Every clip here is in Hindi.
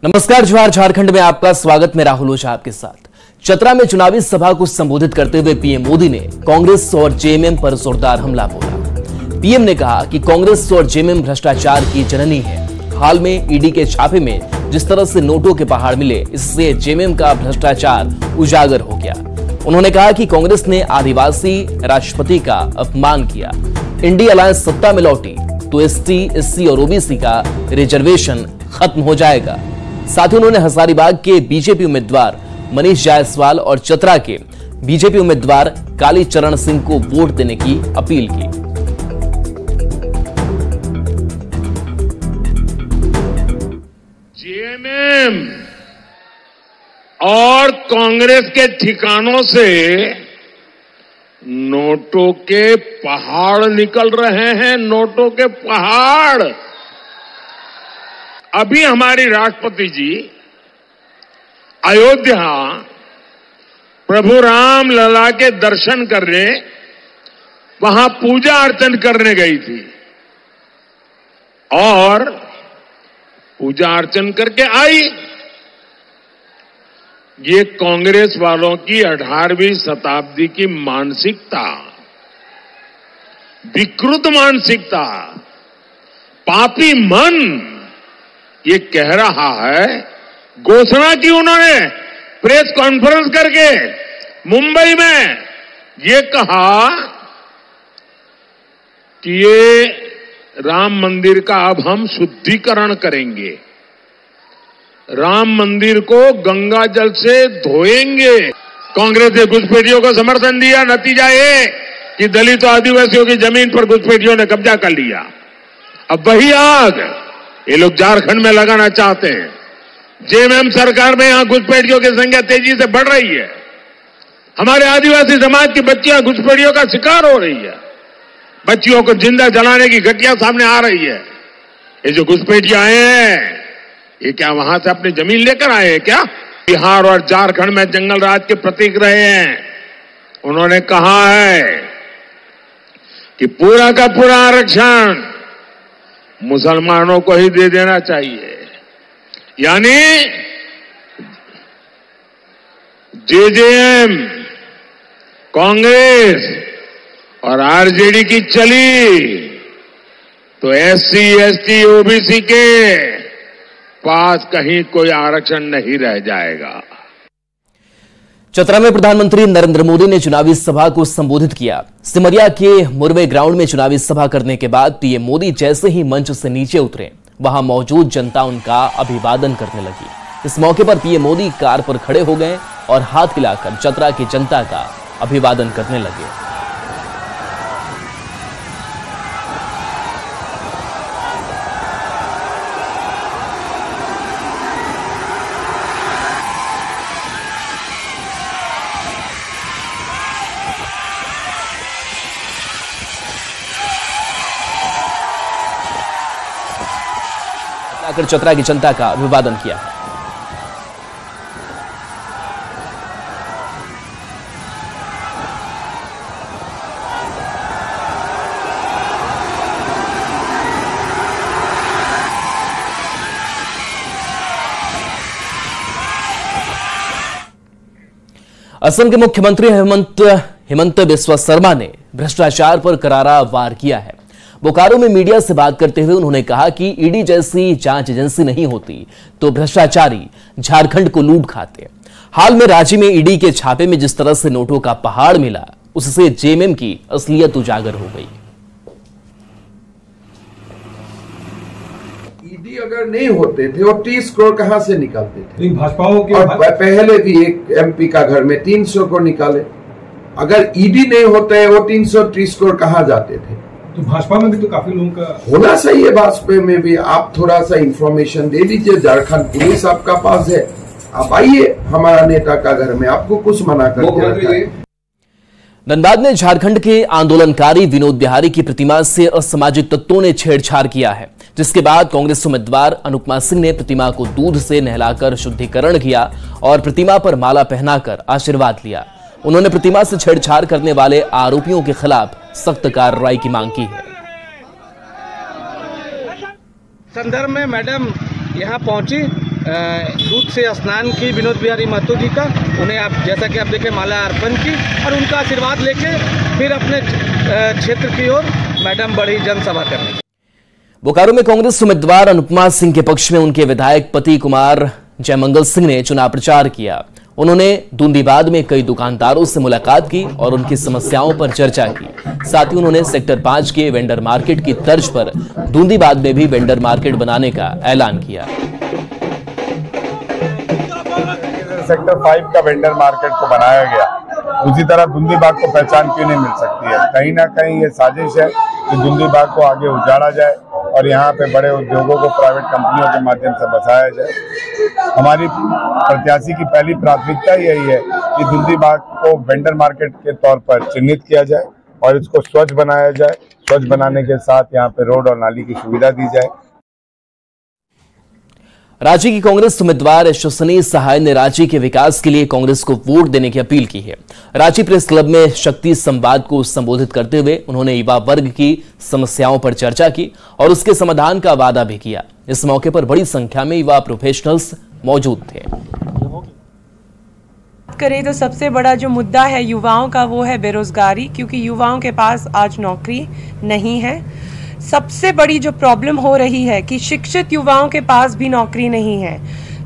नमस्कार, जोहार। झारखंड में आपका स्वागत। मैं राहुल ओझा आपके साथ। चतरा में चुनावी सभा को संबोधित करते हुए पीएम मोदी ने कांग्रेस और जेएमएम पर जोरदार हमला बोला। पीएम ने कहा कि कांग्रेस और जेएमएम भ्रष्टाचार की जननी है। हाल में ईडी के छापे में जिस तरह से नोटों के पहाड़ मिले, इससे जेएमएम का भ्रष्टाचार उजागर हो गया। उन्होंने कहा कि कांग्रेस ने आदिवासी राष्ट्रपति का अपमान किया। इंडिया अलायंस सत्ता में लौटी तो एसटी, एससी और ओबीसी का रिजर्वेशन खत्म हो जाएगा। साथ ही उन्होंने हजारीबाग के बीजेपी उम्मीदवार मनीष जायसवाल और चतरा के बीजेपी उम्मीदवार कालीचरण सिंह को वोट देने की अपील की। जेएमएम और कांग्रेस के ठिकानों से नोटों के पहाड़ निकल रहे हैं। नोटों के पहाड़। अभी हमारी राष्ट्रपति जी अयोध्या प्रभु राम लला के दर्शन करने, वहां पूजा अर्चन करने गई थी और पूजा अर्चन करके आई। ये कांग्रेस वालों की 18वीं शताब्दी की मानसिकता, विकृत मानसिकता, पापी मन ये कह रहा है। घोषणा की उन्होंने प्रेस कॉन्फ्रेंस करके मुंबई में ये कहा कि ये राम मंदिर का अब हम शुद्धिकरण करेंगे, राम मंदिर को गंगा जल से धोएंगे। कांग्रेस ने घुसपैठियों को समर्थन दिया। नतीजा ये कि दलितों आदिवासियों की जमीन पर घुसपैठियों ने कब्जा कर लिया। अब वही आग ये लोग झारखंड में लगाना चाहते हैं। जेएमएम सरकार में यहां घुसपैठियों की संख्या तेजी से बढ़ रही है। हमारे आदिवासी समाज की बच्चियां घुसपैठियों का शिकार हो रही है। बच्चियों को जिंदा जलाने की घटना सामने आ रही है। ये जो घुसपैठियां आए हैं, ये क्या वहां से अपनी जमीन लेकर आए हैं क्या? बिहार और झारखंड में जंगल राज के प्रतीक रहे हैं। उन्होंने कहा है कि पूरा का पूरा आरक्षण मुसलमानों को ही दे देना चाहिए। यानी जेजेएम, कांग्रेस और आरजेडी की चली तो एससी, एसटी, ओबीसी के पास कहीं कोई आरक्षण नहीं रह जाएगा। चतरा में प्रधानमंत्री नरेंद्र मोदी ने चुनावी सभा को संबोधित किया। सिमरिया के मुरवे ग्राउंड में चुनावी सभा करने के बाद पीएम मोदी जैसे ही मंच से नीचे उतरे, वहां मौजूद जनता उनका अभिवादन करने लगी। इस मौके पर पीएम मोदी कार पर खड़े हो गए और हाथ हिलाकर चतरा की जनता का अभिवादन करने लगे। आकर चतरा की जनता का अभिवादन किया। असम के मुख्यमंत्री हेमंत बिस्वा शर्मा ने भ्रष्टाचार पर करारा वार किया है। बोकारो में मीडिया से बात करते हुए उन्होंने कहा कि ईडी जैसी जांच एजेंसी नहीं होती तो भ्रष्टाचारी झारखंड को लूट खाते। हाल में राज्य में ईडी के छापे में जिस तरह से नोटों का पहाड़ मिला, उससे जेएमएम की असलियत उजागर हो गई। ईडी अगर नहीं होते थे और 30 करोड़ कहां से निकालते थे? भाजपाओं के और पहले भी एक एमपी का घर में 300 करोड़ निकाले। अगर ईडी नहीं होते वो 330 करोड़ कहां जाते थे? तो भाजपा में भी तो काफी लोगों का होना चाहिए। भाजपा में भी आप थोड़ा सा इंफॉर्मेशन दे दीजिए। झारखंड पुलिस आपका पास है, आप आइए हमारा नेता का घर में, आपको कुछ मना करके। धनबाद में झारखंड के आंदोलनकारी विनोद बिहारी की प्रतिमा से असामाजिक तत्वों ने छेड़छाड़ किया है, जिसके बाद कांग्रेस उम्मीदवार अनुपमा सिंह ने प्रतिमा को दूध से नहलाकर शुद्धिकरण किया और प्रतिमा पर माला पहनाकर आशीर्वाद लिया। उन्होंने प्रतिमा से छेड़छाड़ करने वाले आरोपियों के खिलाफ सख्त कार्रवाई की मांग की है। संदर्भ में मैडम यहाँ पहुंची दूध से स्नान की विनोद बिहारी महतो जी का, उन्हें आप जैसा कि आप देखें माला अर्पण की और उनका आशीर्वाद लेके फिर अपने क्षेत्र की ओर मैडम बढ़ी जनसभा करने। बोकारो में कांग्रेस उम्मीदवार अनुपमा सिंह के पक्ष में उनके विधायक पति कुमार जयमंगल सिंह ने चुनाव प्रचार किया। उन्होंने दूंदीबाद में कई दुकानदारों से मुलाकात की और उनकी समस्याओं पर चर्चा की। साथ ही उन्होंने सेक्टर 5 के वेंडर मार्केट की तर्ज पर दूंदीबाद में भी वेंडर मार्केट बनाने का ऐलान किया। सेक्टर 5 का वेंडर मार्केट को बनाया गया, उसी तरह दूंदीबाग को पहचान क्यों नहीं मिल सकती है। कहीं ना कहीं ये साजिश है कि दूंदीबाग को आगे उजाड़ा जाए और यहाँ पे बड़े उद्योगों को प्राइवेट कंपनियों के माध्यम से बसाया जाए। हमारी प्रत्याशी की पहली प्राथमिकता यही है कि दूंदीबाग को वेंडर मार्केट के तौर पर चिन्हित किया जाए और इसको स्वच्छ बनाया जाए। स्वच्छ बनाने के साथ यहाँ पे रोड और नाली की सुविधा दी जाए। रांची की कांग्रेस उम्मीदवार यशस्विनी सहाय ने रांची के विकास के लिए कांग्रेस को वोट देने की अपील की है। रांची प्रेस क्लब में शक्ति संवाद को संबोधित करते हुए उन्होंने युवा वर्ग की समस्याओं पर चर्चा की और उसके समाधान का वादा भी किया। इस मौके पर बड़ी संख्या में युवा प्रोफेशनल्स मौजूद थे। करें तो सबसे बड़ा जो मुद्दा है युवाओं का वो है बेरोजगारी, क्योंकि युवाओं के पास आज नौकरी नहीं है। सबसे बड़ी जो प्रॉब्लम हो रही है कि शिक्षित युवाओं के पास भी नौकरी नहीं है।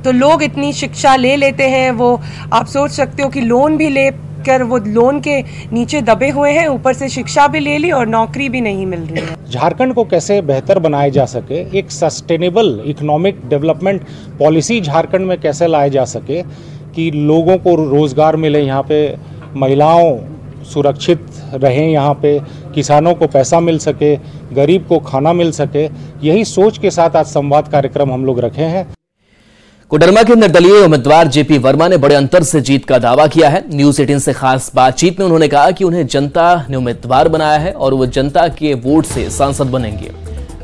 तो लोग इतनी शिक्षा ले लेते हैं, वो आप सोच सकते हो कि लोन भी ले कर वो लोन के नीचे दबे हुए हैं, ऊपर से शिक्षा भी ले ली और नौकरी भी नहीं मिल रही है। झारखंड को कैसे बेहतर बनाया जा सके, एक sustainable economic development policy Jharkhand में कैसे लाया जा सके कि लोगों को रोजगार मिले, यहाँ पे महिलाओं सुरक्षित रहें, यहाँ पे किसानों को पैसा मिल सके, गरीब को खाना मिल सके, यही सोच के साथ आज संवाद कार्यक्रम हम लोग रखे हैं। कोडरमा के निर्दलीय उम्मीदवार जेपी वर्मा ने बड़े अंतर से जीत का दावा किया है। न्यूज 18 से खास बातचीत में उन्होंने कहा कि उन्हें जनता ने उम्मीदवार बनाया है और वो जनता के वोट से सांसद बनेंगे।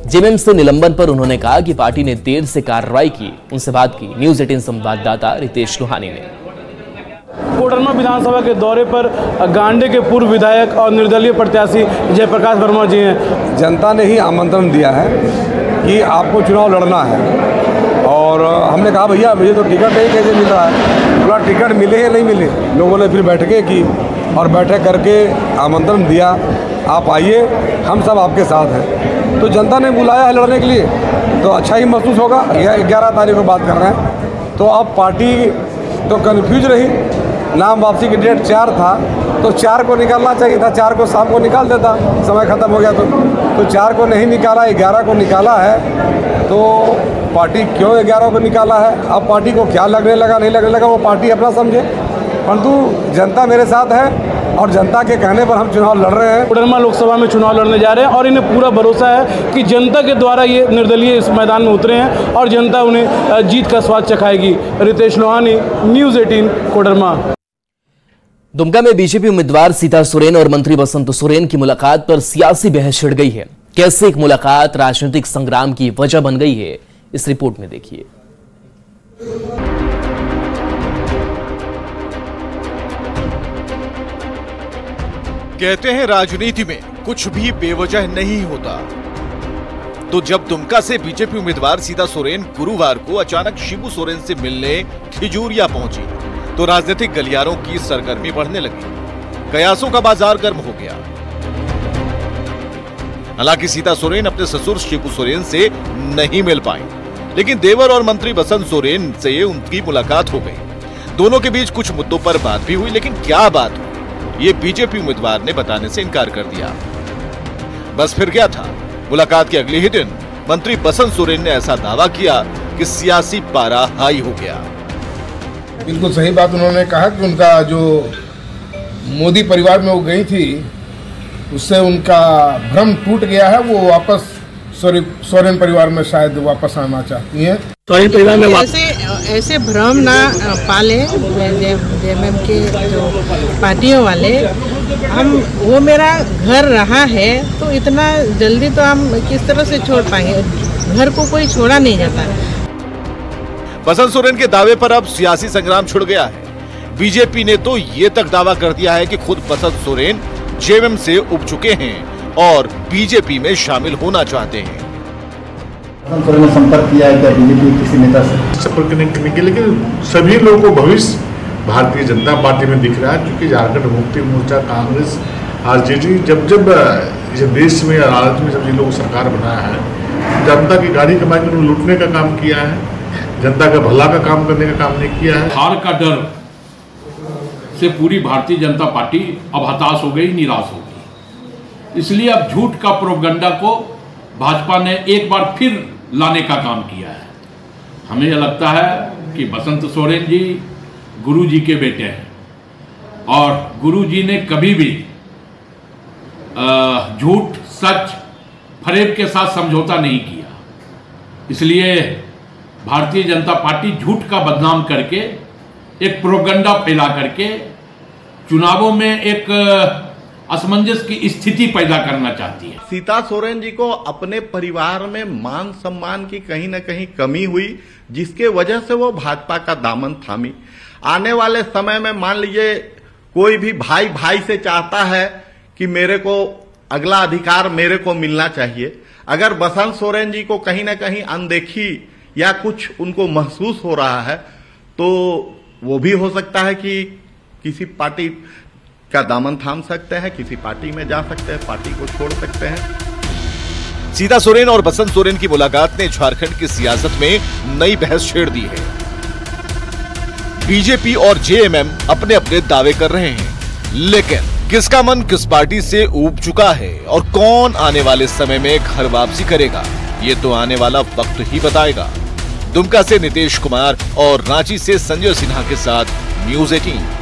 जेएमएम से निलंबन पर उन्होंने कहा कि पार्टी ने देर से कार्रवाई की। उनसे बात की न्यूज 18 संवाददाता रितेश लोहानी ने। कोडरमा विधानसभा के दौरे पर गांडे के पूर्व विधायक और निर्दलीय प्रत्याशी जयप्रकाश वर्मा जी हैं। जनता ने ही आमंत्रण दिया है कि आपको चुनाव लड़ना है और हमने कहा भैया मुझे तो टिकट नहीं कैसे मिल रहा है। बोला टिकट मिले या नहीं मिले। लोगों ने फिर बैठकें की और बैठक करके आमंत्रण दिया, आप आइए, हम सब आपके साथ हैं। तो जनता ने बुलाया है लड़ने के लिए, तो अच्छा ही महसूस होगा। 11 तारीख को बात कर रहे हैं, तो अब पार्टी तो कन्फ्यूज रही। नाम वापसी की डेट 4 था, तो 4 को निकालना चाहिए था, 4 को शाम को निकाल देता, समय ख़त्म हो गया। तो 4 को नहीं निकाला, 11 को निकाला है। तो पार्टी क्यों 11 को निकाला है, अब पार्टी को क्या लगने लगा नहीं लगने लगा वो पार्टी अपना समझे, परंतु जनता मेरे साथ है और जनता के कहने पर हम चुनाव लड़ रहे हैं। कोडरमा लोकसभा में चुनाव लड़ने जा रहे हैं और इन्हें पूरा भरोसा है कि जनता के द्वारा ये निर्दलीय इस मैदान में उतरे हैं और जनता उन्हें जीत का स्वाद चखाएगी। रितेश लोहानी, न्यूज 18, कोडरमा। दुमका में बीजेपी उम्मीदवार सीता सोरेन और मंत्री बसंत सोरेन की मुलाकात पर सियासी बहस छिड़ गई है। कैसे एक मुलाकात राजनीतिक संग्राम की वजह बन गई है, इस रिपोर्ट में देखिए। कहते हैं राजनीति में कुछ भी बेवजह नहीं होता। तो जब दुमका से बीजेपी उम्मीदवार सीता सोरेन गुरुवार को अचानक शिबू सोरेन से मिलने खिजूरिया पहुंची, तो राजनीतिक गलियारों की सरगर्मी बढ़ने लगी। कयासों का बाजार गर्म हो गया। हालांकि सीता सोरेन अपने ससुर शिबू सोरेन से नहीं मिल पाई, लेकिन देवर और मंत्री बसंत सोरेन से उनकी मुलाकात हो गई। दोनों के बीच कुछ मुद्दों पर बात भी हुई, लेकिन क्या बात हुई ये बीजेपी उम्मीदवार ने बताने से इनकार कर दिया। बस फिर क्या था, मुलाकात के अगले ही दिन मंत्री बसंत सोरेन ने ऐसा दावा किया कि सियासी पारा हाई हो गया। बिल्कुल सही बात उन्होंने कहा कि उनका जो मोदी परिवार में वो गई थी उससे उनका भ्रम टूट गया है। वो वापस सोरेन परिवार में शायद वापस आना चाहती हैं। सोरेन परिवार में ऐसे भ्रम ना पाले जेएमएम के जो पार्टियों वाले। वो मेरा घर रहा है तो इतना जल्दी तो हम किस तरह से छोड़ पाएंगे, घर को कोई छोड़ा नहीं जाता। बसंत सोरेन के दावे पर अब सियासी संग्राम छिड़ गया है। बीजेपी ने तो ये तक दावा कर दिया है कि खुद बसंत सोरेन जेएमएम से उब चुके हैं और बीजेपी में शामिल होना चाहते हैं। सोरेन ने संपर्क किया है क्या बीजेपी किसी नेता से? संपर्क नहीं करने के, लेकिन सभी लोगों को भविष्य भारतीय जनता पार्टी में दिख रहा है, क्योंकि झारखंड मुक्ति मोर्चा, कांग्रेस, आरजेडी जब इस देश में राज्य में जब ये लोग सरकार बनाया है, जनता की गाड़ी कमाई में लूटने का काम किया है, जनता का भला का काम करने का काम नहीं किया है। हार का डर से पूरी भारतीय जनता पार्टी अब हताश हो गई, निराश हो गई। इसलिए अब झूठ का प्रोपगंडा को भाजपा ने एक बार फिर लाने का काम किया है। हमें यह लगता है कि बसंत सोरेन जी गुरु जी के बेटे हैं और गुरु जी ने कभी भी झूठ, सच, फरेब के साथ समझौता नहीं किया। इसलिए भारतीय जनता पार्टी झूठ का बदनाम करके, एक प्रोपगंडा फैला करके चुनावों में एक असमंजस की स्थिति पैदा करना चाहती है। सीता सोरेन जी को अपने परिवार में मान सम्मान की कहीं न कहीं कमी हुई, जिसके वजह से वो भाजपा का दामन थामी। आने वाले समय में मान लीजिए कोई भी भाई भाई से चाहता है कि मेरे को अगला अधिकार मेरे को मिलना चाहिए। अगर बसंत सोरेन जी को कहीं न कहीं अनदेखी या कुछ उनको महसूस हो रहा है, तो वो भी हो सकता है कि किसी पार्टी का दामन थाम सकते हैं, किसी पार्टी में जा सकते हैं, पार्टी को छोड़ सकते हैं। सीता सोरेन और बसंत सोरेन की मुलाकात ने झारखंड की सियासत में नई बहस छेड़ दी है। बीजेपी और जेएमएम अपने अपने दावे कर रहे हैं, लेकिन किसका मन किस पार्टी से ऊब चुका है और कौन आने वाले समय में घर वापसी करेगा, ये तो आने वाला वक्त ही बताएगा। दुमका से नीतीश कुमार और रांची से संजय सिन्हा के साथ न्यूज़ 18।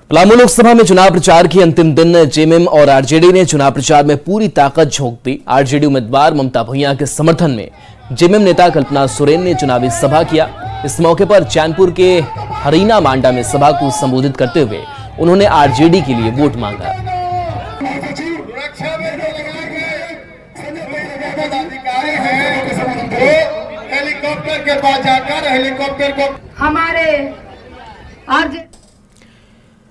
पलामू लोकसभा में चुनाव प्रचार के अंतिम दिन जेएमएम और आरजेडी ने चुनाव प्रचार में पूरी ताकत झोंक दी। आरजेडी उम्मीदवार ममता भुइयां के समर्थन में जेएमएम नेता कल्पना सोरेन ने चुनावी सभा किया। इस मौके पर चैनपुर के हरीना मांडा में सभा को संबोधित करते हुए उन्होंने आरजेडी के लिए वोट मांगा। हेलीकॉप्टर के पास जाकर हेलीकॉप्टर को हमारे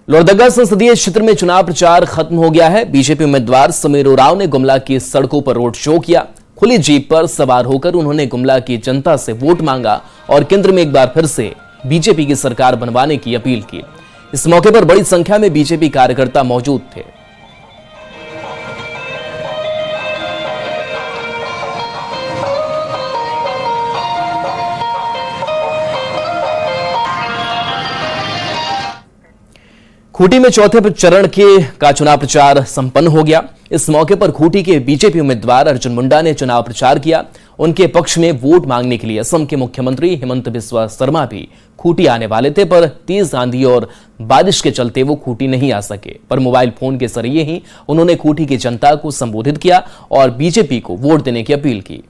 लोहरदगा संसदीय क्षेत्र में चुनाव प्रचार खत्म हो गया है। बीजेपी उम्मीदवार समीर उरांव ने गुमला की सड़कों पर रोड शो किया। खुली जीप पर सवार होकर उन्होंने गुमला की जनता से वोट मांगा और केंद्र में एक बार फिर से बीजेपी की सरकार बनवाने की अपील की। इस मौके पर बड़ी संख्या में बीजेपी कार्यकर्ता मौजूद थे। खूंटी में चौथे चरण का चुनाव प्रचार संपन्न हो गया। इस मौके पर खूंटी के बीजेपी उम्मीदवार अर्जुन मुंडा ने चुनाव प्रचार किया। उनके पक्ष में वोट मांगने के लिए असम के मुख्यमंत्री हेमंत बिस्वा शर्मा भी खूंटी आने वाले थे, पर तेज आंधी और बारिश के चलते वो खूंटी नहीं आ सके। पर मोबाइल फोन के जरिए ही उन्होंने खूंटी की जनता को संबोधित किया और बीजेपी को वोट देने की अपील की।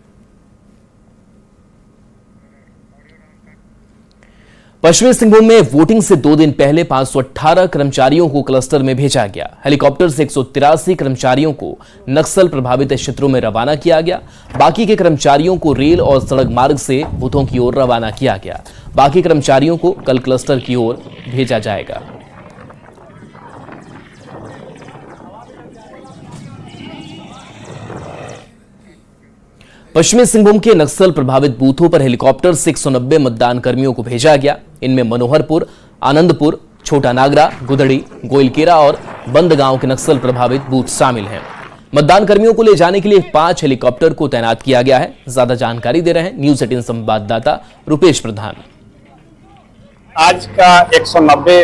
पश्चिमी सिंहभूम में वोटिंग से 2 दिन पहले 518 कर्मचारियों को क्लस्टर में भेजा गया। हेलीकॉप्टर से 183 कर्मचारियों को नक्सल प्रभावित क्षेत्रों में रवाना किया गया। बाकी के कर्मचारियों को रेल और सड़क मार्ग से बूथों की ओर रवाना किया गया। बाकी कर्मचारियों को कल क्लस्टर की ओर भेजा जाएगा। पश्चिमी सिंहभूम के नक्सल प्रभावित बूथों पर हेलीकॉप्टर से 190 मतदान कर्मियों को भेजा गया। इनमें मनोहरपुर, आनंदपुर, छोटा नागरा, गुदड़ी, गोइलकेरा और बंदगांव के नक्सल प्रभावित बूथ शामिल हैं। मतदान कर्मियों को ले जाने के लिए 5 हेलीकॉप्टर को तैनात किया गया है। ज्यादा जानकारी दे रहे हैं न्यूज़ 18 संवाददाता रुपेश प्रधान। आज का 190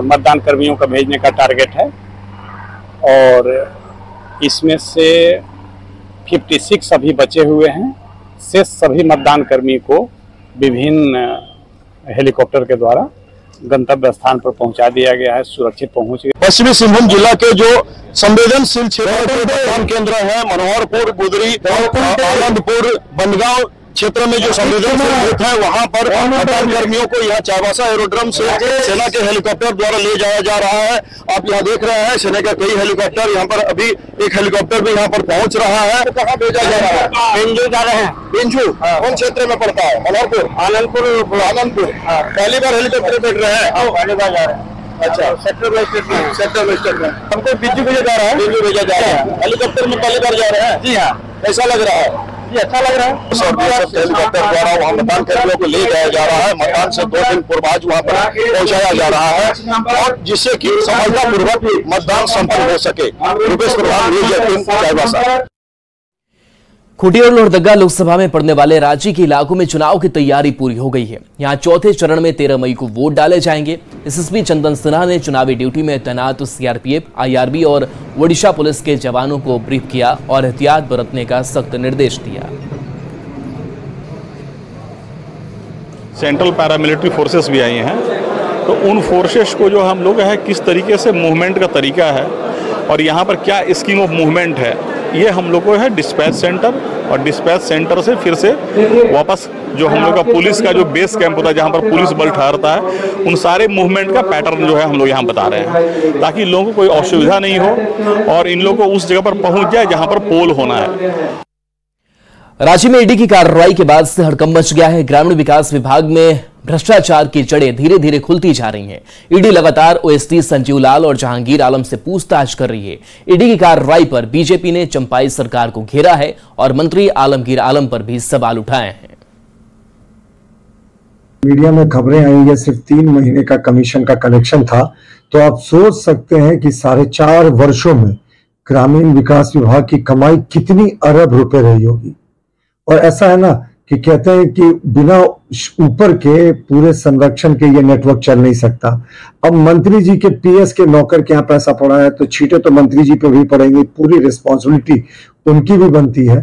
मतदान कर्मियों का भेजने का टारगेट है और इसमें से 56 अभी बचे हुए हैं। शेष सभी मतदान कर्मी को विभिन्न हेलीकॉप्टर के द्वारा गंतव्य स्थान पर पहुंचा दिया गया है, सुरक्षित पहुंच गए। पश्चिमी सिंहभूम जिला के जो संवेदनशील क्षेत्र मतदान केंद्र है मनोहरपुर, गुदरी, आनंदपुर, बंदगांव क्षेत्र में जो संवेदनशील बूथ है वहां पर मतदान कर्मियों को यहाँ चाईबासा एरोड्रम से सेना के हेलीकॉप्टर द्वारा ले जाया जा रहा है। आप यहाँ देख रहे हैं सेना का कई हेलीकॉप्टर, यहाँ पर अभी एक हेलीकॉप्टर भी यहाँ पर पहुंच रहा है। तो कहाँ भेजा जा रहा है? पिंजू जा रहे हैं। पिंजू कौन क्षेत्र में पड़ता है? मनोहरपुर, आनंदपुर। पहली बार हेलीकॉप्टर बैठ रहे हैं? पहली बार जा रहे हैं। अच्छा, सेक्टर मजिस्ट्रेट में हमको दिल्ली भेजा जा रहा है। दिल्ली भेजा जा रहा है, हेलीकॉप्टर में पहली बार जा रहे हैं। जी हाँ, कैसा लग रहा है? जी अच्छा लग रहा है। सब हेलीकॉप्टर द्वारा वहाँ मतदान कर्मियों को ले जाया जा रहा है। मतदान से 2 दिन पूर्व आज वहाँ पर पहुँचाया जा रहा है, और जिससे कि सफलतापूर्वक मतदान संपन्न हो सके। रूपेश प्रधान, न्यूज़ 18 चाईबासा। खूंटी और लोहरदगा लोकसभा में पड़ने वाले रांची के इलाकों में चुनाव की तैयारी पूरी हो गई है। यहां चौथे चरण में 13 मई को वोट डाले जाएंगे। एसएसपी चंदन सिन्हा ने चुनावी ड्यूटी में तैनात सीआरपीएफ, आईआरबी और ओडिशा पुलिस के जवानों को ब्रीफ किया और एहतियात बरतने का सख्त निर्देश दिया। सेंट्रल पैरामिलिट्री फोर्सेस भी आई हैं, तो उन फोर्सेस को जो हम लोग है किस तरीके से मूवमेंट का तरीका है और यहाँ पर क्या स्कीम ऑफ मूवमेंट है, ये हम लोग को है डिस्पैच सेंटर, और डिस्पैच सेंटर से फिर से वापस जो हम लोग का पुलिस का जो बेस कैंप होता है जहाँ पर पुलिस बल ठहरता है, उन सारे मूवमेंट का पैटर्न जो है हम लोग यहाँ बता रहे हैं, ताकि लोगों को कोई असुविधा नहीं हो और इन लोगों को उस जगह पर पहुँच जाए जहाँ पर पोल होना है। रांची में ईडी की कार्रवाई के बाद से हड़कंप मच गया है। ग्रामीण विकास विभाग में भ्रष्टाचार की जड़ें धीरे धीरे खुलती जा रही हैं। ईडी लगातार ओएसडी संजीव लाल और जहांगीर आलम से पूछताछ कर रही है। ईडी की कार्रवाई पर बीजेपी ने चंपाई सरकार को घेरा है और मंत्री आलमगीर आलम पर भी सवाल उठाए हैं। मीडिया में खबरें आई है सिर्फ 3 महीने का कमीशन का कलेक्शन था, तो आप सोच सकते हैं कि 4.5 वर्षों में ग्रामीण विकास विभाग की कमाई कितनी अरब रुपए रही होगी। और ऐसा है ना कि कहते हैं कि बिना ऊपर के पूरे संरक्षण के ये नेटवर्क चल नहीं सकता। अब मंत्री जी के पीएस के नौकर के यहाँ पैसा पड़ा है, तो छींटे तो मंत्री जी पे भी पड़ेंगी, पूरी रिस्पॉन्सिबिलिटी उनकी भी बनती है।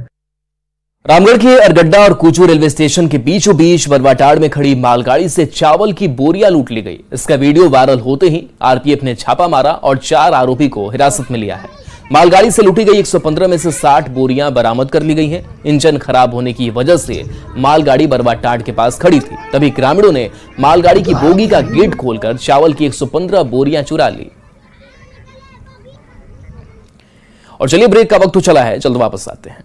रामगढ़ के अरगड्डा और कूचू रेलवे स्टेशन के बीचों बीच बरवाटाड़ में खड़ी मालगाड़ी से चावल की बोरियां लूट ली गई। इसका वीडियो वायरल होते ही आरपीएफ ने छापा मारा और 4 आरोपी को हिरासत में लिया है। मालगाड़ी से लूटी गई 115 में से 60 बोरियां बरामद कर ली गई हैं। इंजन खराब होने की वजह से मालगाड़ी बरवाटाड़ के पास खड़ी थी, तभी ग्रामीणों ने मालगाड़ी की बोगी का गेट खोलकर चावल की 115 बोरियां चुरा ली। और चलिए ब्रेक का वक्त तो चला है, जल्द वापस आते हैं।